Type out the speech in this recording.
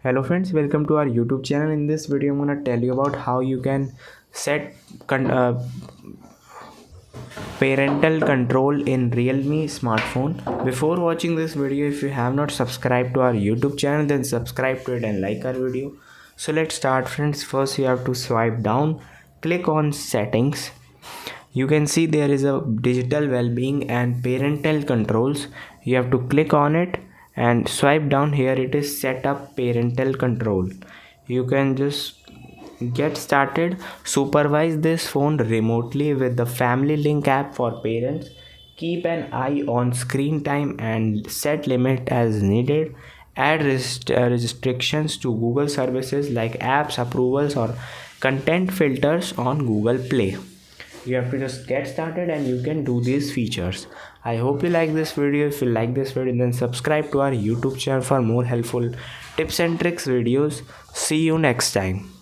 Hello friends, welcome to our YouTube channel. In this video I'm going to tell you about how you can set parental control in Realme smartphone. Before watching this video, if you have not subscribed to our YouTube channel, then subscribe to it and like our video. So let's start friends. First you have to swipe down, click on settings. You can see there is a digital well-being and parental controls. You have to click on it and swipe down. Here it is set up parental control. You can just get started. Supervise this phone remotely with the family link app for parents. Keep an eye on screen time and set limit as needed. Add restrictions to Google services like apps approvals or content filters on Google Play. You have to just get started and you can do these features. I hope you like this video. If you like this video, then subscribe to our YouTube channel for more helpful tips and tricks videos. See you next time.